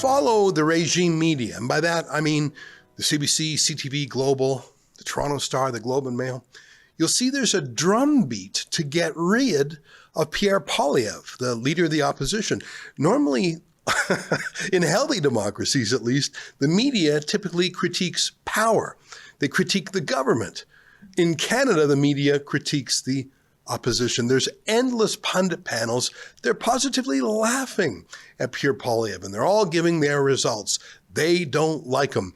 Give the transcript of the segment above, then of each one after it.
follow the regime media, and by that I mean the CBC, CTV Global, the Toronto Star, the Globe and Mail, you'll see there's a drumbeat to get rid of Pierre Poilievre, the leader of the opposition. Normally, in healthy democracies at least, the media typically critiques power. They critique the government. In Canada, the media critiques the opposition. There's endless pundit panels. They're positively laughing at Pierre Poilievre, and they're all giving their results. They don't like him.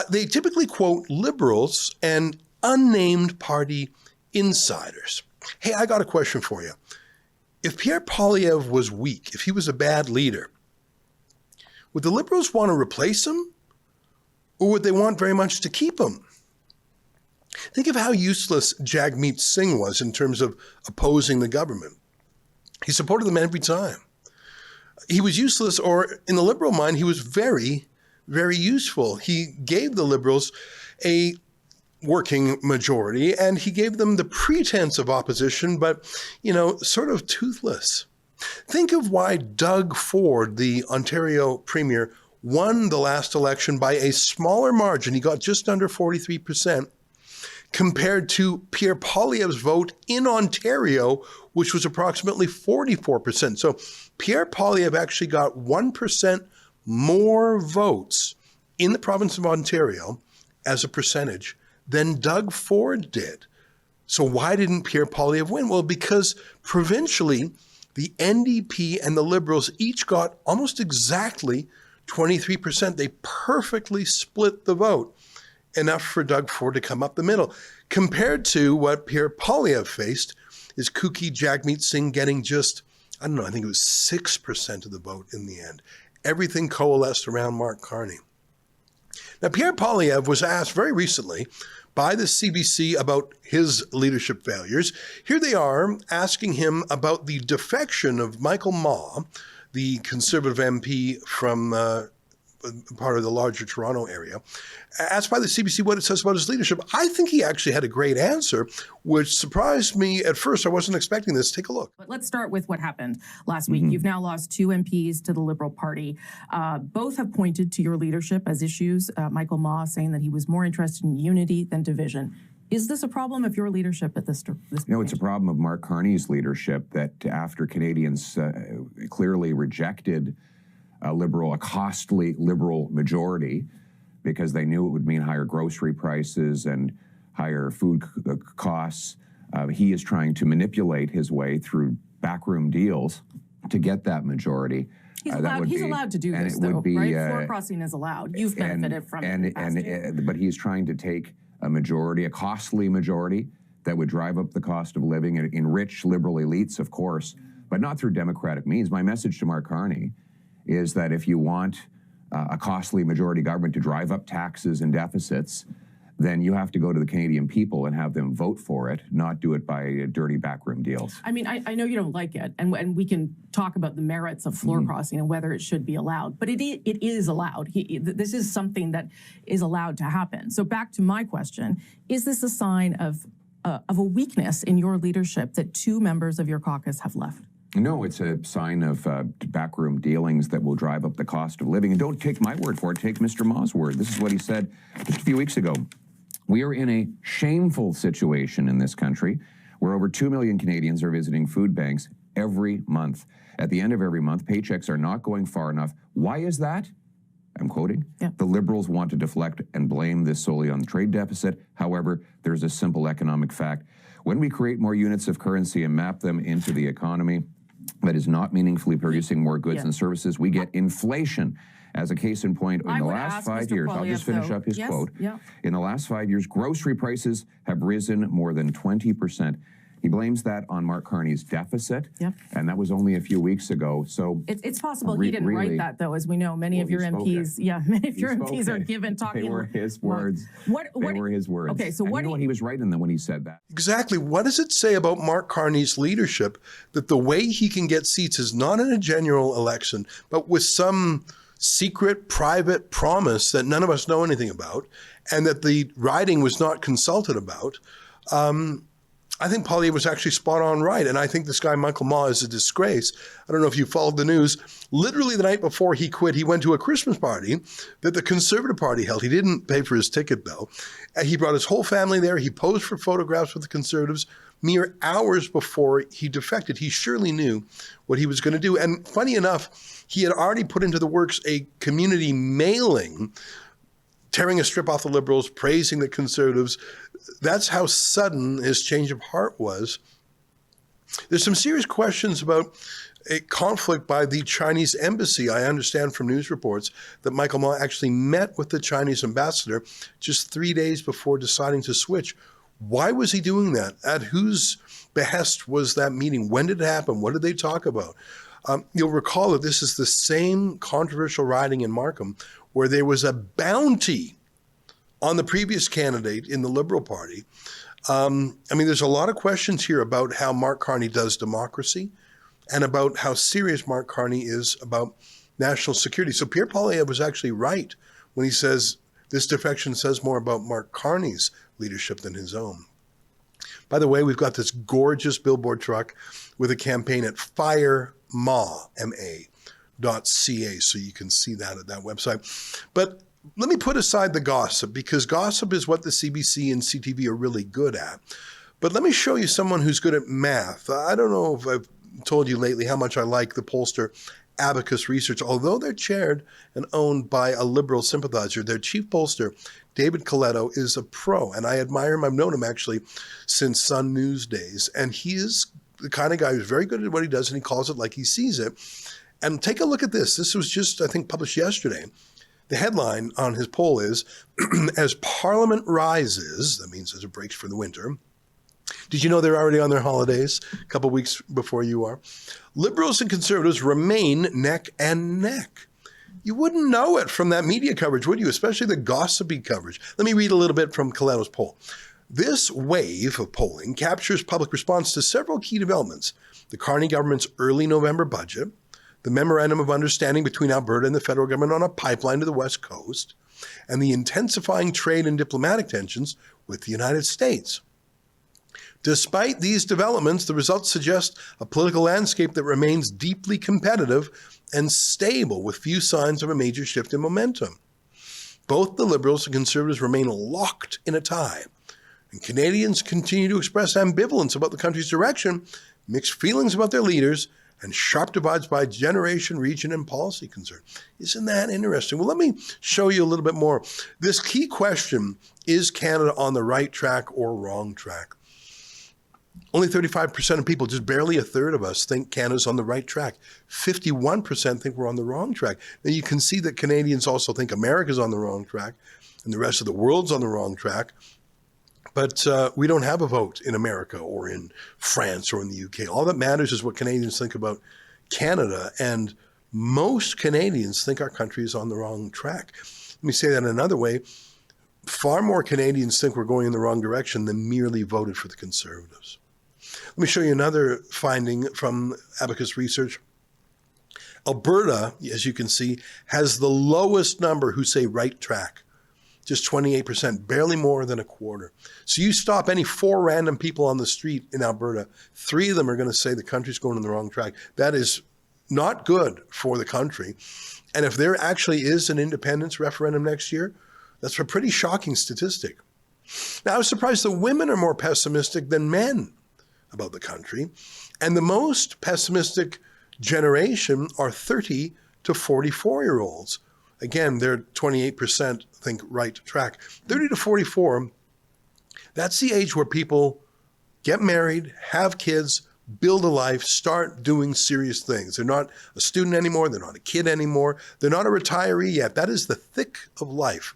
They typically quote liberals and unnamed party insiders. Hey, I got a question for you. If Pierre Poilievre was weak, if he was a bad leader, would the Liberals want to replace him, or would they want very much to keep him? Think of how useless Jagmeet Singh was in terms of opposing the government. He supported them every time. He was useless, or in the Liberal mind, he was very, very useful. He gave the Liberals a working majority, and he gave them the pretense of opposition, but, sort of toothless. Think of why Doug Ford, the Ontario Premier, won the last election by a smaller margin. He got just under 43%, compared to Pierre Poilievre's vote in Ontario, which was approximately 44%. So Pierre Poilievre actually got 1% more votes in the province of Ontario as a percentage than Doug Ford did. So why didn't Pierre Poilievre win? Well, because provincially, the NDP and the Liberals each got almost exactly 23%. They perfectly split the vote, enough for Doug Ford to come up the middle. Compared to what Pierre Poilievre faced, is kooky Jagmeet Singh getting just, I think it was 6% of the vote in the end. Everything coalesced around Mark Carney. Now, Pierre Poilievre was asked very recently by the CBC about his leadership failures. Here they are asking him about the defection of Michael Maw, the Conservative MP from part of the larger Toronto area. Asked by the CBC what it says about his leadership, I think he actually had a great answer, which surprised me at first. I wasn't expecting this. Take a look. But let's start with what happened last week. You've now lost 2 MPs to the Liberal Party. Both have pointed to your leadership as issues. Michael Maw saying that he was more interested in unity than division. Is this a problem of your leadership at this point? No, it's a problem of Mark Carney's leadership, that after Canadians clearly rejected a costly Liberal majority, because they knew it would mean higher grocery prices and higher food costs. He is trying to manipulate his way through backroom deals to get that majority. He's allowed to do this, though, right? Floor crossing is allowed. You've benefited from it. But he's trying to take a majority, a costly majority, that would drive up the cost of living and enrich Liberal elites, of course, but not through democratic means. My message to Mark Carney is that if you want a costly majority government to drive up taxes and deficits, then you have to go to the Canadian people and have them vote for it, not do it by dirty backroom deals. I mean, I know you don't like it, and we can talk about the merits of floor crossing and whether it should be allowed, but it is allowed. This is something that is allowed to happen. So back to my question, is this a sign of a weakness in your leadership that 2 members of your caucus have left? No, it's a sign of backroom dealings that will drive up the cost of living. And don't take my word for it, take Mr. Maw's word. This is what he said just a few weeks ago. We are in a shameful situation in this country where over 2 million Canadians are visiting food banks every month. At the end of every month, paychecks are not going far enough. Why is that? I'm quoting. Yeah. The Liberals want to deflect and blame this solely on the trade deficit. However, there's a simple economic fact. When we create more units of currency and map them into the economy that is not meaningfully producing more goods and services, we get inflation. As a case in point, in the last 5 years, I'll just finish up his quote. Yeah. In the last 5 years, grocery prices have risen more than 20%. He blames that on Mark Carney's deficit, and that was only a few weeks ago. So it's possible he didn't write that, though, as we know. Many of your MPs, many of your MPs are given talking. They were his words. They were his words. Okay, so what? You know what he was writing when he said that? Exactly. What does it say about Mark Carney's leadership that the way he can get seats is not in a general election, but with some secret, private promise that none of us know anything about, and that the riding was not consulted about? I think Poilievre was actually spot on right. And I think this guy, Michael Ma, is a disgrace. I don't know if you followed the news. Literally the night before he quit, he went to a Christmas party that the Conservative Party held. He didn't pay for his ticket, though. And he brought his whole family there. He posed for photographs with the Conservatives mere hours before he defected. He surely knew what he was going to do. And funny enough, he had already put into the works a community mailing tearing a strip off the Liberals, praising the Conservatives. That's how sudden his change of heart was. There's some serious questions about a conflict by the Chinese embassy. I understand from news reports that Michael Ma actually met with the Chinese ambassador just 3 days before deciding to switch. Why was he doing that? At whose behest was that meeting? When did it happen? What did they talk about? You'll recall that this is the same controversial riding in Markham where there was a bounty on the previous candidate in the Liberal Party. There's a lot of questions here about how Mark Carney does democracy and about how serious Mark Carney is about national security. So Pierre Poilievre was actually right when he says this defection says more about Mark Carney's leadership than his own. By the way, we've got this gorgeous billboard truck with a campaign at firema.ca, so you can see that at that website. But let me put aside the gossip, because gossip is what the CBC and CTV are really good at. But let me show you someone who's good at math. I don't know if I've told you lately how much I like the pollster Abacus Research. Although they're chaired and owned by a Liberal sympathizer, their chief pollster, David Coletto, is a pro, and I admire him. I've known him actually since Sun News days, and he is the kind of guy who's very good at what he does, and he calls it like he sees it. And take a look at this. This was just, I think, published yesterday. The headline on his poll is, as Parliament rises, that means as it breaks for the winter. Did you know they're already on their holidays a couple of weeks before you are? Liberals and Conservatives remain neck and neck. You wouldn't know it from that media coverage, would you? Especially the gossipy coverage. Let me read a little bit from Coletto's poll. This wave of polling captures public response to several key developments. The Carney government's early November budget, the memorandum of understanding between Alberta and the federal government on a pipeline to the West Coast, and the intensifying trade and diplomatic tensions with the United States. Despite these developments, the results suggest a political landscape that remains deeply competitive and stable, with few signs of a major shift in momentum. Both the Liberals and Conservatives remain locked in a tie, and Canadians continue to express ambivalence about the country's direction, mixed feelings about their leaders, and sharp divides by generation, region, and policy concern. Isn't that interesting? Well, let me show you a little bit more. This key question, is Canada on the right track or wrong track? Only 35% of people, just barely a third of us, think Canada's on the right track. 51% think we're on the wrong track. Now you can see that Canadians also think America's on the wrong track and the rest of the world's on the wrong track. But we don't have a vote in America or in France or in the UK. All that matters is what Canadians think about Canada, and most Canadians think our country is on the wrong track. Let me say that another way. Far more Canadians think we're going in the wrong direction than merely voted for the Conservatives. Let me show you another finding from Abacus Research. Alberta, as you can see, has the lowest number who say right track. Just 28%, barely more than a quarter. So you stop any 4 random people on the street in Alberta, 3 of them are going to say the country's going in the wrong track. That is not good for the country. And if there actually is an independence referendum next year, that's a pretty shocking statistic. Now, I was surprised that women are more pessimistic than men about the country. And the most pessimistic generation are 30 to 44-year-olds. Again, they're 28% think right track. 30 to 44, that's the age where people get married, have kids, build a life, start doing serious things. They're not a student anymore. They're not a kid anymore. They're not a retiree yet. That is the thick of life.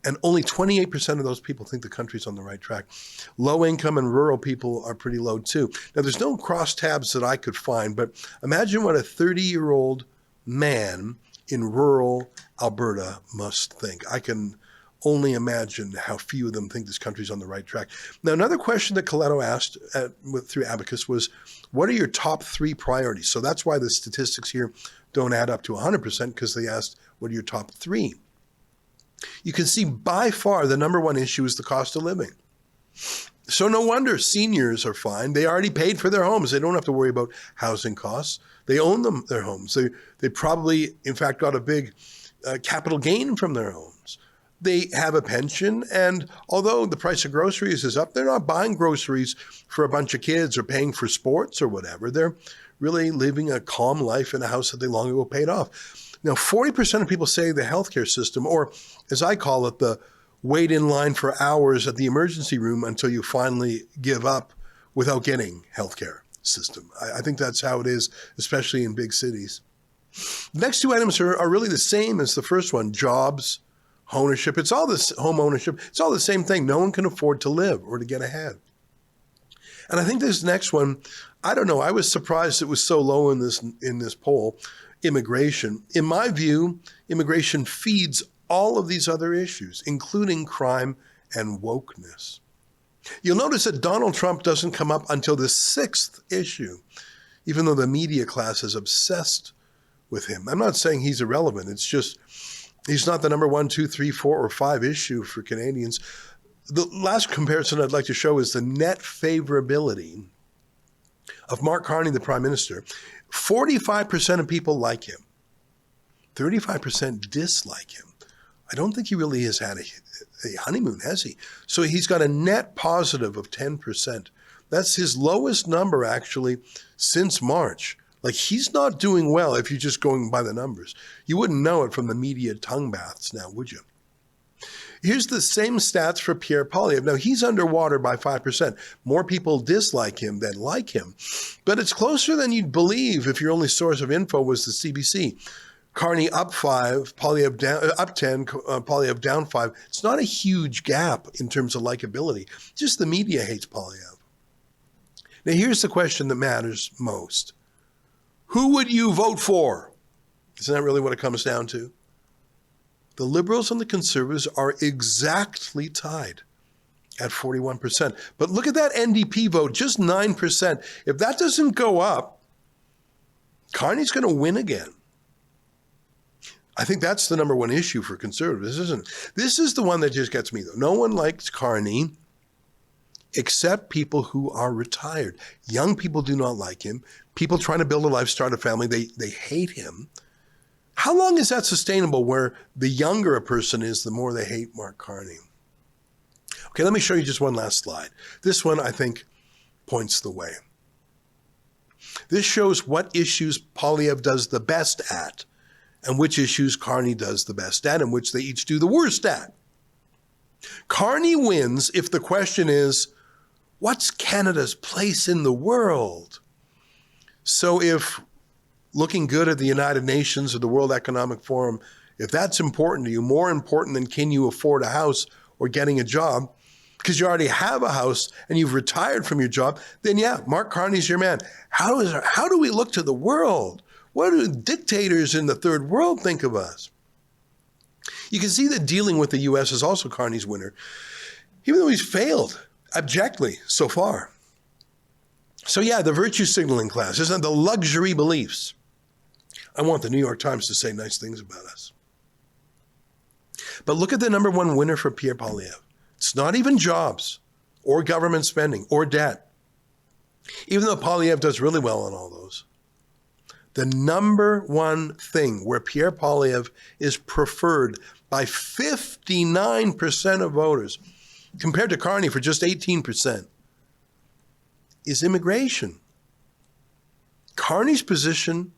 And only 28% of those people think the country's on the right track. Low income and rural people are pretty low too. Now, there's no crosstabs that I could find, but imagine what a 30-year-old man in rural Alberta must think. I can only imagine how few of them think this country's on the right track. Now, another question that Coletto asked through Abacus was, what are your top 3 priorities? So that's why the statistics here don't add up to 100%, because they asked, what are your top 3? You can see by far the number 1 issue is the cost of living. So no wonder seniors are fine. They already paid for their homes. They don't have to worry about housing costs. They own their homes. They probably, in fact, got a big capital gain from their homes. They have a pension, and although the price of groceries is up, they're not buying groceries for a bunch of kids or paying for sports or whatever. They're really living a calm life in a house that they long ago paid off. Now, 40% of people say the healthcare system, or as I call it, the wait in line for hours at the emergency room until you finally give up without getting healthcare system. I think that's how it is, especially in big cities. The next two items are really the same as the first one: jobs, ownership. It's all this home ownership. It's all the same thing. No one can afford to live or to get ahead. And I think this next one, I don't know. I was surprised it was so low in this poll. Immigration. In my view, immigration feeds all of these other issues, including crime and wokeness. You'll notice that Donald Trump doesn't come up until the sixth issue, even though the media class is obsessed with him. I'm not saying he's irrelevant. It's just he's not the number 1, 2, 3, 4, or 5 issue for Canadians. The last comparison I'd like to show is the net favorability of Mark Carney, the Prime Minister. 45% of people like him. 35% dislike him. I don't think he really has had a honeymoon, has he? So he's got a net positive of 10%. That's his lowest number, actually, since March. Like, he's not doing well if you're just going by the numbers. You wouldn't know it from the media tongue baths now, would you? Here's the same stats for Pierre Poilievre. Now, he's underwater by 5%. More people dislike him than like him. But it's closer than you'd believe if your only source of info was the CBC. Carney up 5, Poilievre down, up 10, Poilievre down 5. It's not a huge gap in terms of likability. Just the media hates Poilievre. Now, here's the question that matters most. Who would you vote for? Isn't that really what it comes down to? The Liberals and the Conservatives are exactly tied at 41%. But look at that NDP vote, just 9%. If that doesn't go up, Carney's going to win again. I think that's the number one issue for Conservatives, isn't it? This is the one that just gets me, though. No one likes Carney except people who are retired. Young people do not like him. People trying to build a life, start a family, they hate him. How long is that sustainable where the younger a person is, the more they hate Mark Carney? Okay, let me show you just one last slide. This one, I think, points the way. This shows what issues Poilievre does the best at and which issues Carney does the best at and which they each do the worst at. Carney wins if the question is, what's Canada's place in the world? So if looking good at the United Nations or the World Economic Forum, if that's important to you, more important than can you afford a house or getting a job, because you already have a house and you've retired from your job, then yeah, Mark Carney's your man. How do we look to the world? What do dictators in the third world think of us? You can see that dealing with the U.S. is also Carney's winner, even though he's failed abjectly so far. So yeah, the virtue signaling class, isn't it? The luxury beliefs. I want the New York Times to say nice things about us. But look at the number one winner for Pierre Poilievre. It's not even jobs or government spending or debt, even though Poilievre does really well on all those. The number one thing where Pierre Poilievre is preferred by 59% of voters, compared to Carney for just 18%, is immigration. Carney's position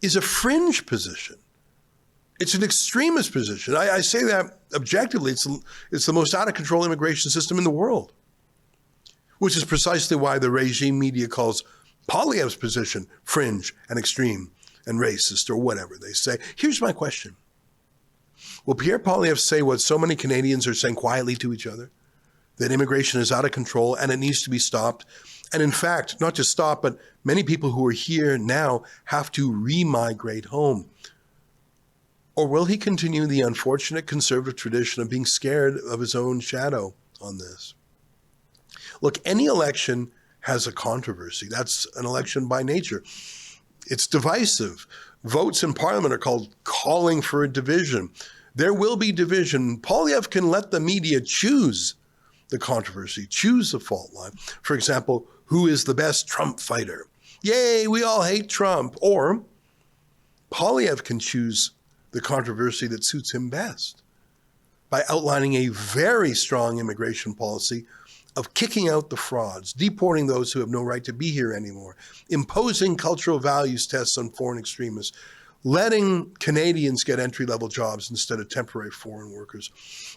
is a fringe position. It's an extremist position. I say that objectively. It's the most out-of-control immigration system in the world, which is precisely why the regime media calls Poilievre's position fringe and extreme and racist or whatever they say. Here's my question. Will Pierre Poilievre say what so many Canadians are saying quietly to each other? That immigration is out of control and it needs to be stopped. And in fact, not just stop, but many people who are here now have to re-migrate home. Or will he continue the unfortunate conservative tradition of being scared of his own shadow on this? Look, any election has a controversy. That's an election by nature. It's divisive. Votes in Parliament are called calling for a division. There will be division. Poilievre can let the media choose the controversy, choose the fault line. For example, who is the best Trump fighter? Yay, we all hate Trump. Or Poilievre can choose the controversy that suits him best by outlining a very strong immigration policy of kicking out the frauds, deporting those who have no right to be here anymore, imposing cultural values tests on foreign extremists, letting Canadians get entry-level jobs instead of temporary foreign workers.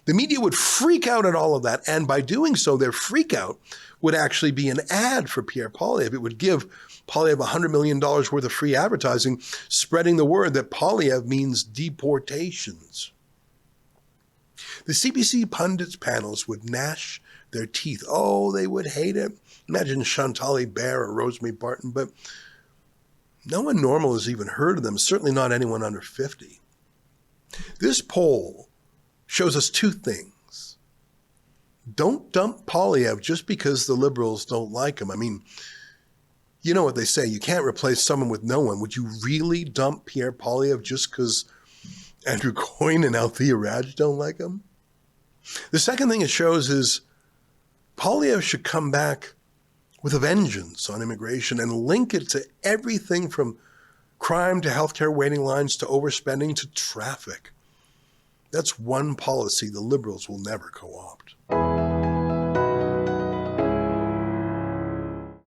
The media would freak out at all of that, and by doing so, their freak out would actually be an ad for Pierre Poilievre. It would give Poilievre $100 million worth of free advertising, spreading the word that Poilievre means deportations. The CBC pundits panels would gnash their teeth. Oh, they would hate it. Imagine Chantal Hébert or Rosemary Barton, but no one normal has even heard of them, certainly not anyone under 50. This poll shows us two things. Don't dump Poilievre just because the Liberals don't like him. I mean, you know what they say, you can't replace someone with no one. Would you really dump Pierre Poilievre just because Andrew Coyne and Althea Raj don't like him? The second thing it shows is Poilievre should come back with a vengeance on immigration and link it to everything from crime to healthcare waiting lines to overspending to traffic. That's one policy the Liberals will never co-opt.